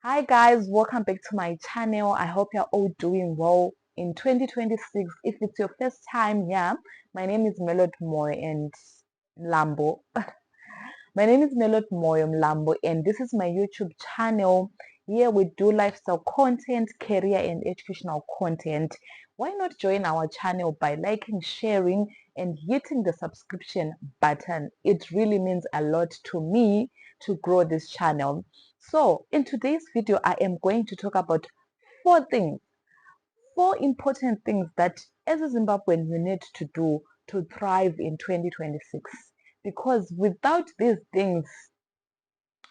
Hi guys, welcome back to my channel. I hope you're all doing well in 2026. If it's your first time here, my name is Melody Moy and Lambo. My name is Melody Moy Lambo and this is my YouTube channel. Here we do lifestyle content, career and educational content. Why not join our channel by liking, sharing and hitting the subscription button? It really means a lot to me to grow this channel. So in today's video, I am going to talk about four important things that as a Zimbabwean you need to do to thrive in 2026. Because without these things,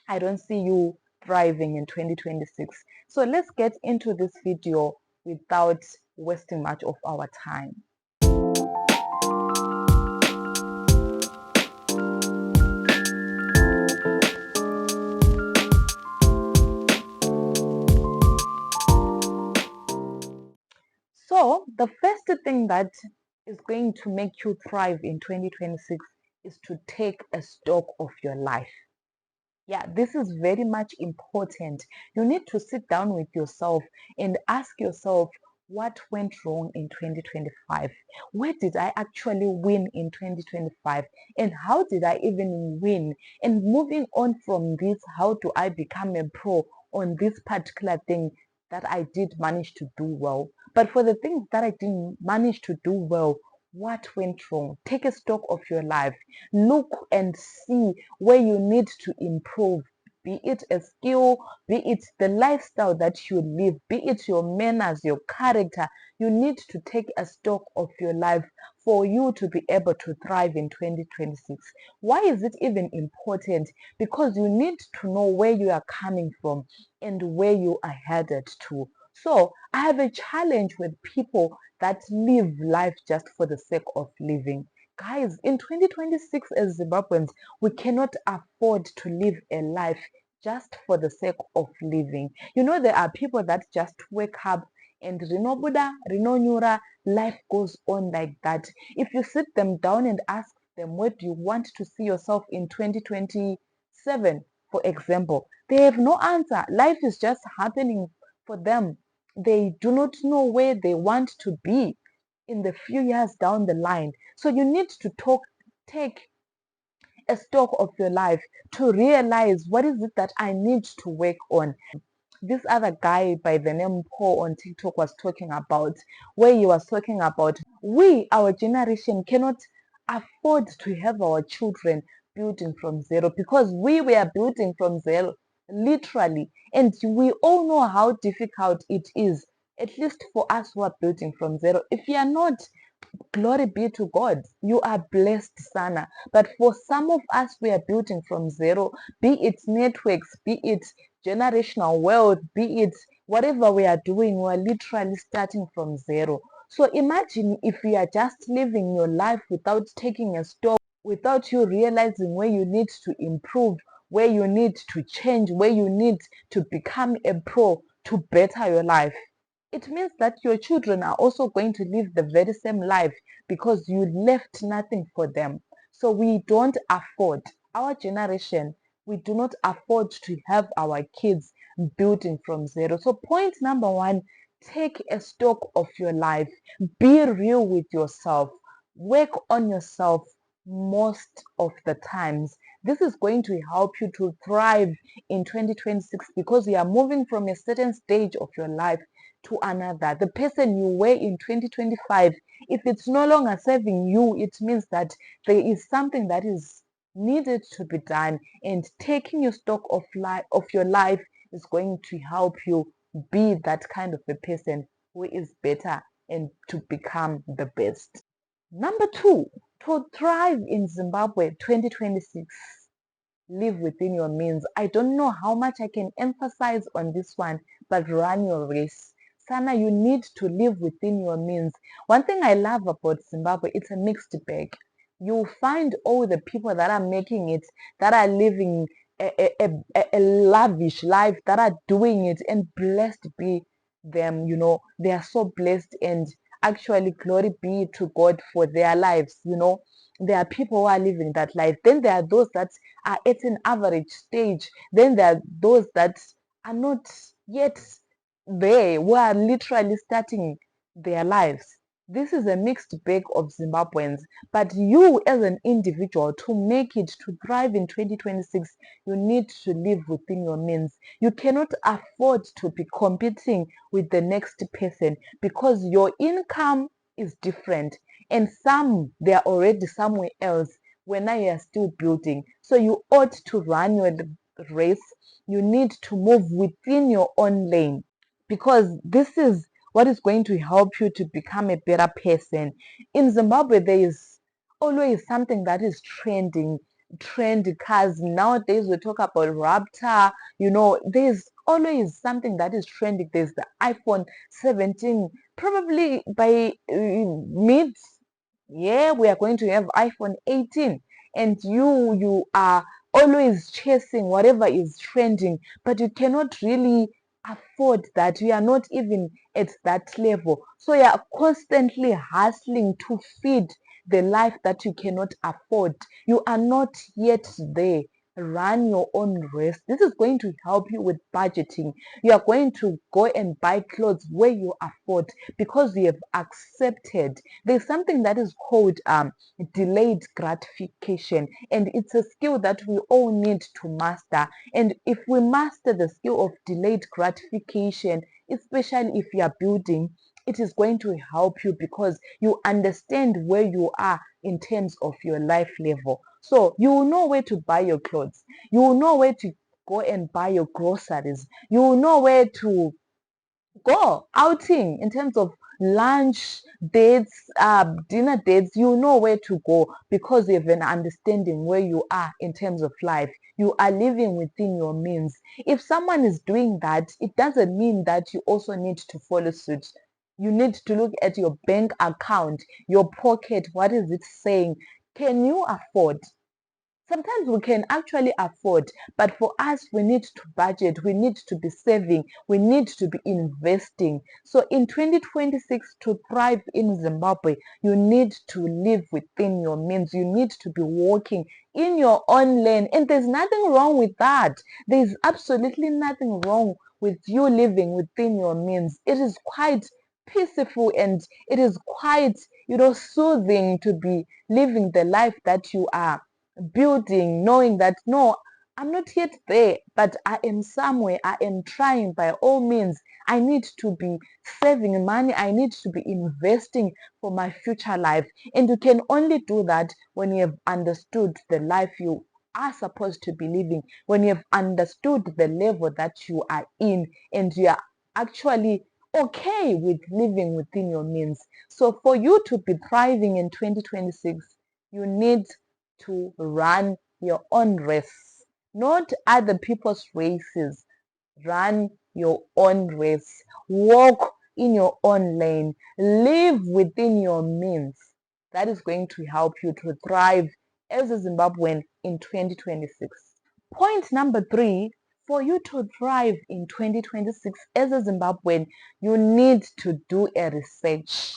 I don't see you thriving in 2026. So let's get into this video without wasting much of our time. So the first thing that is going to make you thrive in 2026 is to take a stock of your life. Yeah, this is very much important. You need to sit down with yourself and ask yourself what went wrong in 2025? Where did I actually win in 2025? And how did I even win? And moving on from this, how do I become a pro on this particular thing that I did manage to do well? But for the things that I didn't manage to do well, what went wrong? Take a stock of your life. Look and see where you need to improve, be it a skill, be it the lifestyle that you live, be it your manners, your character. You need to take a stock of your life for you to be able to thrive in 2026. Why is it even important? Because you need to know where you are coming from and where you are headed to. So I have a challenge with people that live life just for the sake of living. Guys, in 2026 as Zimbabweans, we cannot afford to live a life just for the sake of living. You know, there are people that just wake up and rinobuda, rinonyura, life goes on like that. If you sit them down and ask them, where do you want to see yourself in 2027, for example, they have no answer. Life is just happening for them. They do not know where they want to be in the few years down the line. So you need to take a stock of your life to realize what is it that I need to work on. This other guy by the name Paul on TikTok was talking about, where he was talking about, we, our generation, cannot afford to have our children building from zero because we were building from zero, literally. And we all know how difficult it is, at least for us who are building from zero. If you are not, glory be to God, you are blessed, Sana. But for some of us, we are building from zero, be it networks, be it generational wealth, be it whatever we are doing, we are literally starting from zero. So imagine if you are just living your life without taking a stop, without you realizing where you need to improve, where you need to change, where you need to become a pro to better your life. It means that your children are also going to live the very same life because you left nothing for them. So we don't afford, our generation, we do not afford to have our kids building from zero. So point number one, take a stock of your life. Be real with yourself. Work on yourself most of the times. This is going to help you to thrive in 2026 because you are moving from a certain stage of your life to another. The person you were in 2025, if it's no longer serving you, it means that there is something that is needed to be done, and taking your stock of your life is going to help you be that kind of a person who is better and to become the best. Number two, to thrive in Zimbabwe 2026, live within your means. I don't know how much I can emphasize on this one, but run your race. Sana, you need to live within your means. One thing I love about Zimbabwe, it's a mixed bag. You'll find all the people that are making it, that are living a lavish life, that are doing it, and blessed be them. You know, they are so blessed, and actually, glory be to God for their lives. You know, there are people who are living that life. Then there are those that are at an average stage. Then there are those that are not yet there, who are literally starting their lives. This is a mixed bag of Zimbabweans. But you, as an individual, to make it, to thrive in 2026, you need to live within your means. You cannot afford to be competing with the next person because your income is different, and some, they are already somewhere else when you are still building. So you ought to run your race. You need to move within your own lane, because this is what is going to help you to become a better person. In Zimbabwe, there is always something that is trending, trendy cars. Nowadays, we talk about Raptor. There's always something that is trending. There's the iPhone 17. Probably by mid year, we are going to have iPhone 18. And you are always chasing whatever is trending, but you cannot really afford that. You are not even at that level. So you are constantly hustling to feed the life that you cannot afford. You are not yet there. Run your own race. This is going to help you with budgeting. You are going to go and buy clothes where you afford because you have accepted. There's something that is called delayed gratification, and it's a skill that we all need to master. And if we master the skill of delayed gratification, especially if you are building, it is going to help you because you understand where you are in terms of your life level. So you will know where to buy your clothes. You will know where to go and buy your groceries. You will know where to go outing in terms of lunch dates, dinner dates. You know where to go because you have an understanding where you are in terms of life. You are living within your means. If someone is doing that, it doesn't mean that you also need to follow suit. You need to look at your bank account, your pocket. What is it saying? Can you afford? Sometimes we can actually afford, but for us, we need to budget, we need to be saving, we need to be investing. So in 2026, to thrive in Zimbabwe, you need to live within your means. You need to be walking in your own lane. And there's nothing wrong with that. There's absolutely nothing wrong with you living within your means. It is quite peaceful, and it is quite, soothing to be living the life that you are building, knowing that no, I'm not yet there, but I am somewhere. I am trying by all means. I need to be saving money. I need to be investing for my future life. And you can only do that when you have understood the life you are supposed to be living, when you have understood the level that you are in, and you are actually okay with living within your means. So for you to be thriving in 2026, you need to run your own race, not other people's races. Run your own race. Walk in your own lane. Live within your means. That is going to help you to thrive as a Zimbabwean in 2026. Point number 3, for you to thrive in 2026 as a Zimbabwean, you need to do a research.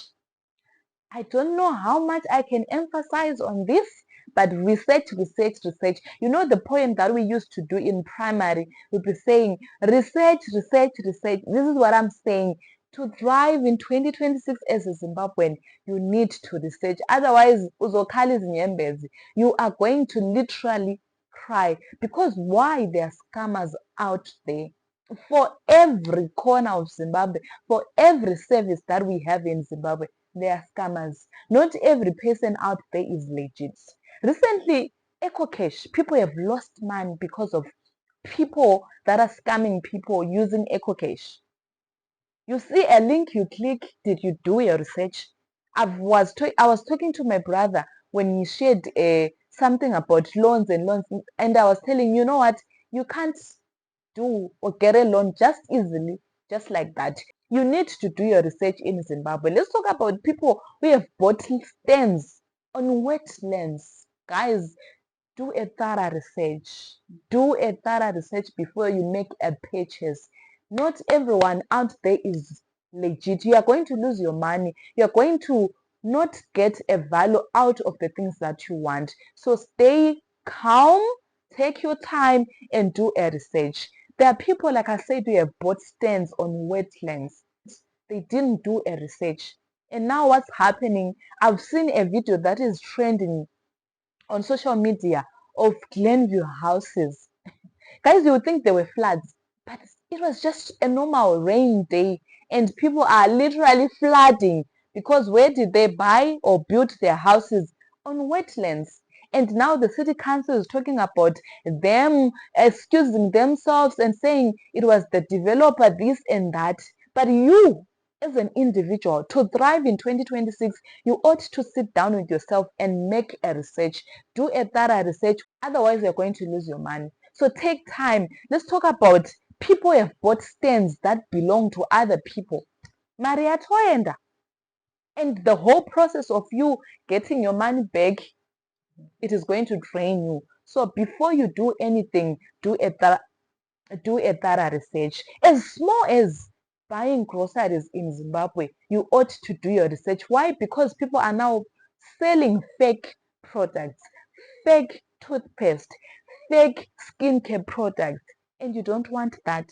I don't know how much I can emphasize on this, but research, research, research. The poem that we used to do in primary would be saying, research, research, research. This is what I'm saying. To thrive in 2026 as a Zimbabwean, you need to research. Otherwise, you are going to literally cry. Because why? There are scammers out there. For every corner of Zimbabwe, for every service that we have in Zimbabwe, there are scammers. Not every person out there is legit. Recently, EcoCash, people have lost money because of people that are scamming people using EcoCash. You see a link, you click. Did you do your research? I was talking to my brother when he shared something about loans and loans, and I was telling you know what, you can't do or get a loan just easily, just like that. You need to do your research in Zimbabwe. Let's talk about people who have bought stands on wetlands. Guys, do a thorough research. Do a thorough research before you make a purchase. Not everyone out there is legit. You are going to lose your money. You are going to not get a value out of the things that you want. So stay calm, take your time, and do a research. There are people, like I said, who have bought stands on wetlands. They didn't do a research. And now what's happening, I've seen a video that is trending on social media of Glenview houses. Guys, you would think there were floods, but it was just a normal rain day, and people are literally flooding because where did they buy or build their houses? On wetlands. And now the city council is talking about them excusing themselves and saying it was the developer, this and that. But you, as an individual, to thrive in 2026, you ought to sit down with yourself and make a research. Do a thorough research, otherwise, you're going to lose your money. So take time. Let's talk about people have bought stands that belong to other people. Maria Toyenda. And the whole process of you getting your money back, it is going to drain you. So before you do anything, do a thorough research. As small as buying groceries in Zimbabwe, you ought to do your research. Why? Because people are now selling fake products, fake toothpaste, fake skincare products, and you don't want that.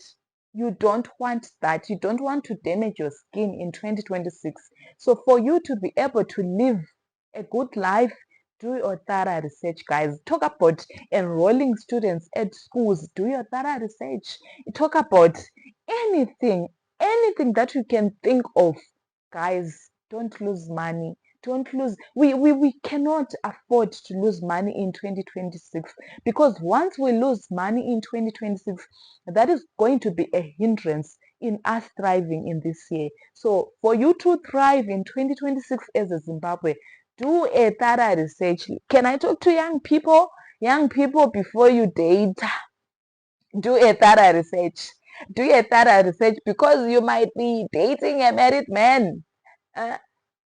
You don't want that. You don't want to damage your skin in 2026. So for you to be able to live a good life, do your thorough research, guys. Talk about enrolling students at schools. Do your thorough research. Talk about anything, anything that you can think of. Guys, don't lose money. Don't lose. We cannot afford to lose money in 2026, because once we lose money in 2026, that is going to be a hindrance in us thriving in this year. So for you to thrive in 2026 as a Zimbabwe, do a thorough research. Can I talk to young people? Young people, before you date, do a thorough research. Do a thorough research, because you might be dating a married man. Uh,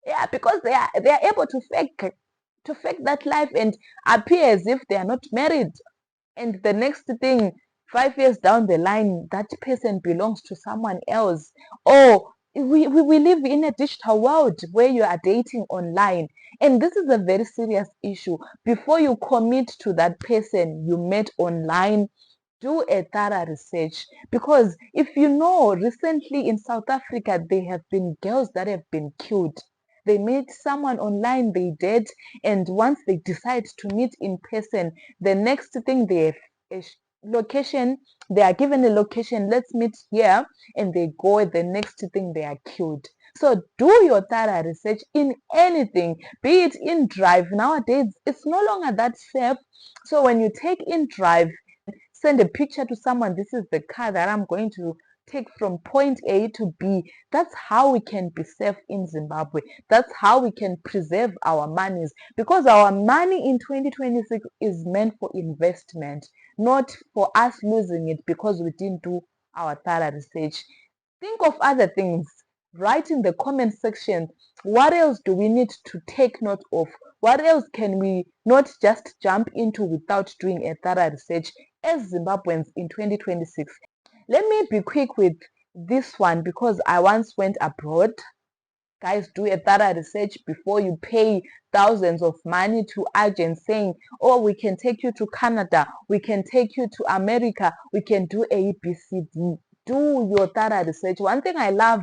yeah, because they are able to fake that life and appear as if they are not married. And the next thing, 5 years down the line, that person belongs to someone else. Or we live in a digital world where you are dating online. And this is a very serious issue. Before you commit to that person you met online, do a thorough research. Because if you know, recently in South Africa, there have been girls that have been killed. They met someone online, they did, and once they decide to meet in person, the next thing they have a location, they are given a location, let's meet here, and they go, the next thing they are killed. So do your thorough research in anything, be it in drive. Nowadays, it's no longer that safe. So when you take in drive, send a picture to someone, this is the car that I'm going to take from point A to B. That's how we can be safe in Zimbabwe. That's how we can preserve our monies, because our money in 2026 is meant for investment, not for us losing it because we didn't do our thorough research. Think of other things. Write in the comment section, what else do we need to take note of? What else can we not just jump into without doing a thorough research as Zimbabweans in 2026? Let me be quick with this one, because I once went abroad. Guys, do a thorough research before you pay thousands of money to agents saying, oh, we can take you to Canada, we can take you to America, we can do A, B, C, D. Do your thorough research. One thing I love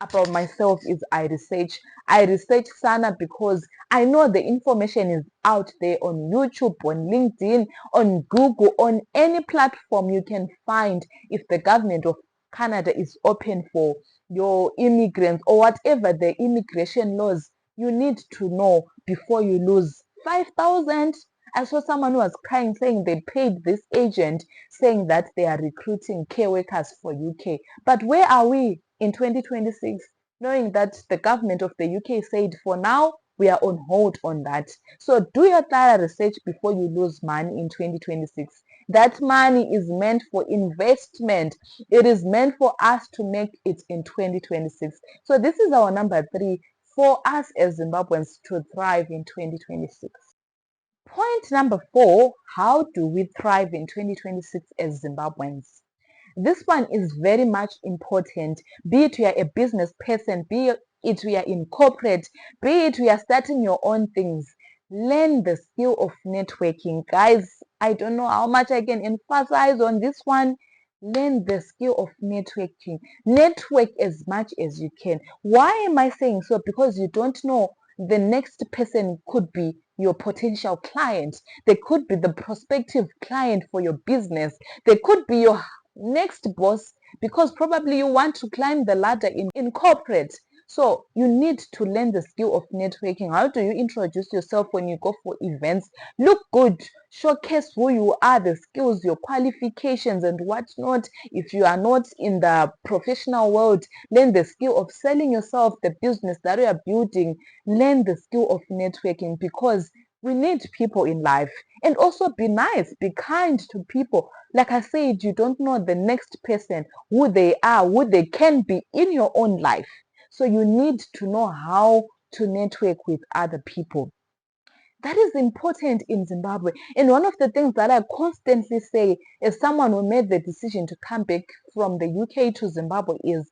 about myself is I research. I research Sana because I know the information is out there on YouTube, on LinkedIn, on Google, on any platform you can find. If the government of Canada is open for your immigrants or whatever the immigration laws, you need to know before you lose 5,000. I saw someone who was crying saying they paid this agent saying that they are recruiting care workers for UK. But where are we in 2026, knowing that the government of the UK said for now we are on hold on that? So do your thorough research before you lose money in 2026. That money is meant for investment. It is meant for us to make it in 2026. So this is our number 3 for us as Zimbabweans to thrive in 2026. Point number 4, how do we thrive in 2026 as Zimbabweans? This one is very much important, be it you are a business person, be it you are in corporate, be it you are starting your own things. Learn the skill of networking. Guys, I don't know how much I can emphasize on this one. Learn the skill of networking. Network as much as you can. Why am I saying so? Because you don't know, the next person could be your potential client. They could be the prospective client for your business. They could be your next boss, because probably you want to climb the ladder in corporate. So you need to learn the skill of networking. How do you introduce yourself when you go for events? Look good, showcase who you are, the skills, your qualifications, and whatnot. If you are not in the professional world, learn the skill of selling yourself, the business that you are building. Learn the skill of networking, because we need people in life. And also be nice, be kind to people. Like I said, you don't know the next person, who they are, who they can be in your own life. So you need to know how to network with other people. That is important in Zimbabwe. And one of the things that I constantly say as someone who made the decision to come back from the UK to Zimbabwe is,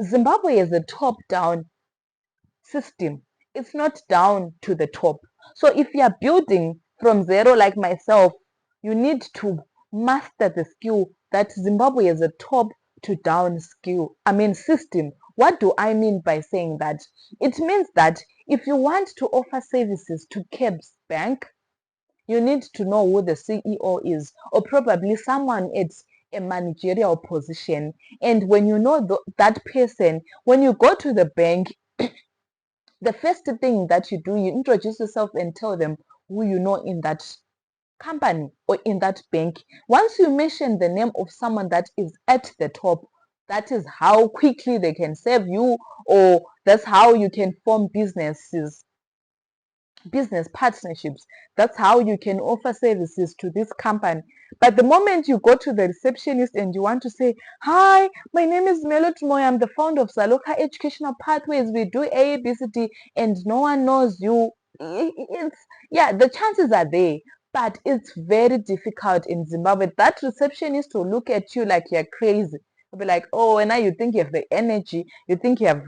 Zimbabwe is a top-down system. It's not down to the top. So if you are building from zero like myself, you need to master the skill that Zimbabwe is a top to down system. What do I mean by saying that? It means that if you want to offer services to Cabs Bank, you need to know who the CEO is, or probably someone at a managerial position. And when you know that person, when you go to the bank, the first thing that you do, you introduce yourself and tell them who you know in that company or in that bank. Once you mention the name of someone that is at the top, that is how quickly they can serve you, or that's how you can form business partnerships. That's how you can offer services to this company. But the moment you go to the receptionist and you want to say, "Hi, my name is Melo Tumoy, I'm the founder of Saloka Educational Pathways, we do ABCD," and no one knows you, the chances are there. But it's very difficult in Zimbabwe. That receptionist will look at you like you're crazy. They'll be like, "Oh, and now you think you have the energy, you think you have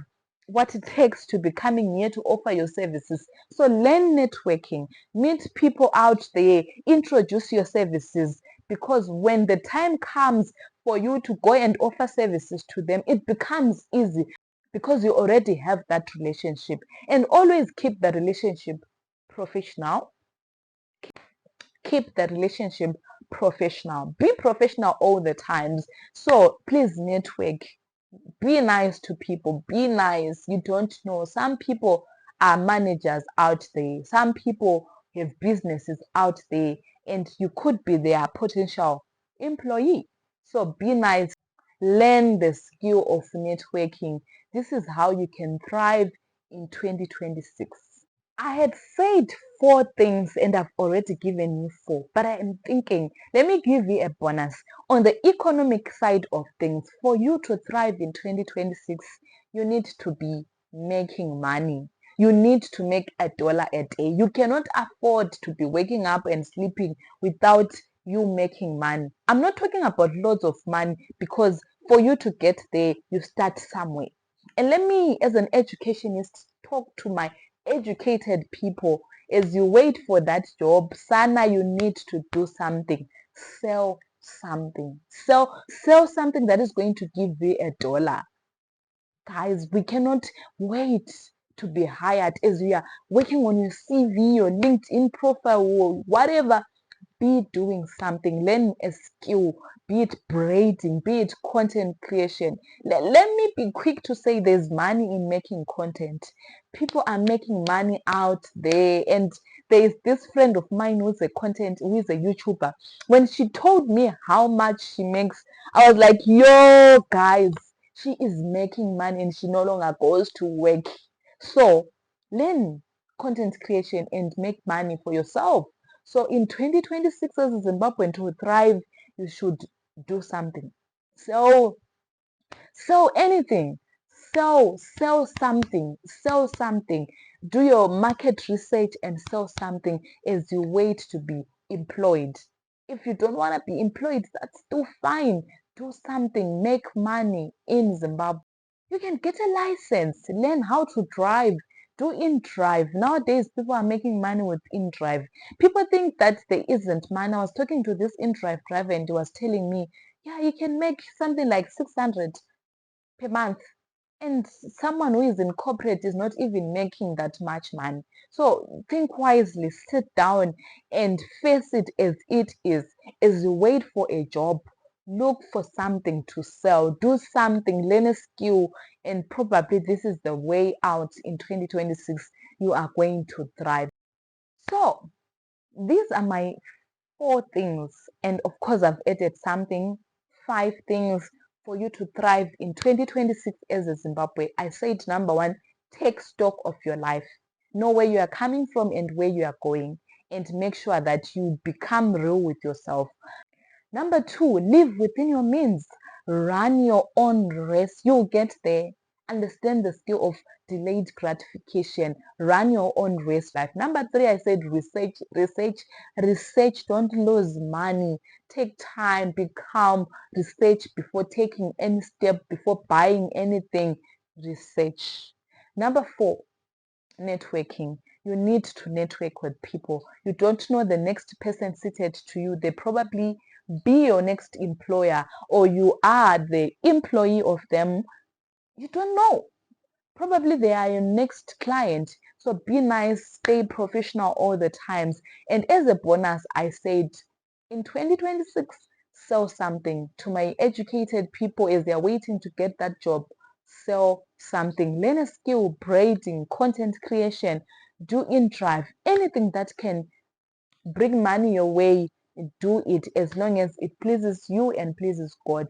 what it takes to be coming here to offer your services." So learn networking, meet people out there, introduce your services, because when the time comes for you to go and offer services to them, it becomes easy, because you already have that relationship. And always keep the relationship professional. Keep the relationship professional. Be professional all the times. So please network. Be nice to people. Be nice. You don't know. Some people are managers out there. Some people have businesses out there, and you could be their potential employee. So be nice. Learn the skill of networking. This is how you can thrive in 2026. I had said 4 things and I've already given you 4, but I am thinking, let me give you a bonus. On the economic side of things, for you to thrive in 2026, you need to be making money. You need to make $1 a day. You cannot afford to be waking up and sleeping without you making money. I'm not talking about loads of money, because for you to get there, you start somewhere. And let me, as an educationist, talk to my educated people. As you wait for that job, Sana, you need to do something. Sell something. Sell something that is going to give you $1. Guys, we cannot wait to be hired. As we are working on your CV, your LinkedIn profile, or whatever, be doing something. Learn a skill, be it braiding, be it content creation. Let me be quick to say there's money in making content. People are making money out there. And there is this friend of mine who is a YouTuber. When she told me how much she makes, I was like, yo, guys, she is making money and she no longer goes to work. So learn content creation and make money for yourself. So in 2026, as a Zimbabwean, to thrive, you should do something. Sell anything. Sell something. Sell something. Do your market research and sell something as you wait to be employed. If you don't want to be employed, that's still fine. Do something. Make money in Zimbabwe. You can get a license. Learn how to drive. Do InDrive. Nowadays, people are making money with InDrive. People think that there isn't money. I was talking to this InDrive driver and he was telling me Yeah, you can make something like 600 per month. And someone who is in corporate is not even making that much money. So think wisely, sit down and face it as it is. As you wait for a job, look for something to sell, do something, learn a skill, and probably this is the way out in 2026. You are going to thrive. So these are my 4 things. And of course, I've added something, 5 things for you to thrive in 2026 as a Zimbabwe. I said number one, take stock of your life. Know where you are coming from and where you are going. And make sure that you become real with yourself. Number two, live within your means. Run your own race. You'll get there. Understand the skill of delayed gratification. Run your own race life. Number three, I said research, research, research. Don't lose money. Take time, be calm. Research before taking any step, before buying anything. Research. Number four, networking. You need to network with people. You don't know the next person seated to you. They probably be your next employer, or you are the employee of them. You don't know. Probably they are your next client. So be nice, stay professional all the times. And as a bonus, I said in 2026, sell something to my educated people as they're waiting to get that job. Sell something, learn a skill, braiding, content creation, do in drive, anything that can bring money your way. Do it as long as it pleases you and pleases God.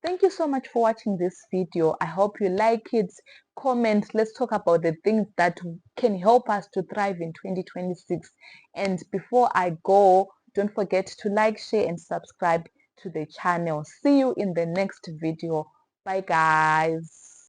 Thank you so much for watching this video. I hope you like it. Comment. Let's talk about the things that can help us to thrive in 2026. And before I go, don't forget to like, share, and subscribe to the channel. See you in the next video. Bye, guys.